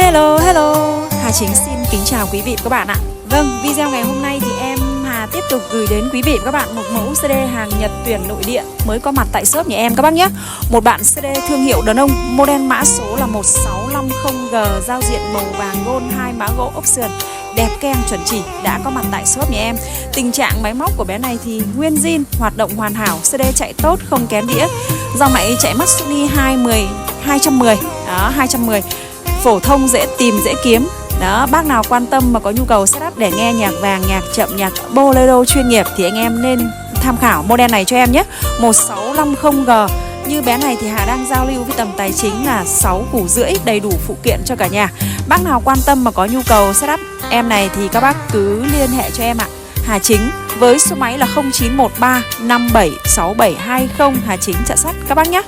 Hello, Hà Chính xin kính chào quý vị và các bạn ạ. Vâng, video ngày hôm nay thì em Hà tiếp tục gửi đến quý vị và các bạn một mẫu CD hàng Nhật tuyển nội địa mới có mặt tại shop nhà em các bác nhé. Một bạn CD thương hiệu đàn ông, model mã số là 1650G, giao diện màu vàng gold, 2 mã gỗ option, đẹp keng chuẩn chỉ đã có mặt tại shop nhà em. Tình trạng máy móc của bé này thì nguyên zin, hoạt động hoàn hảo, CD chạy tốt không kén đĩa. Dòng máy chạy Matsuni 210, đó 210. Phổ thông, dễ tìm, dễ kiếm. Đó, bác nào quan tâm mà có nhu cầu setup để nghe nhạc vàng, nhạc chậm, nhạc bolero chuyên nghiệp thì anh em nên tham khảo model này cho em nhé. 1650G. Như bé này thì Hà đang giao lưu với tầm tài chính là 6,5 củ, đầy đủ phụ kiện cho cả nhà. Bác nào quan tâm mà có nhu cầu setup em này thì các bác cứ liên hệ cho em ạ. Hà Chính với số máy là 0913 576720, Hà Chính Chợ Sắt các bác nhé.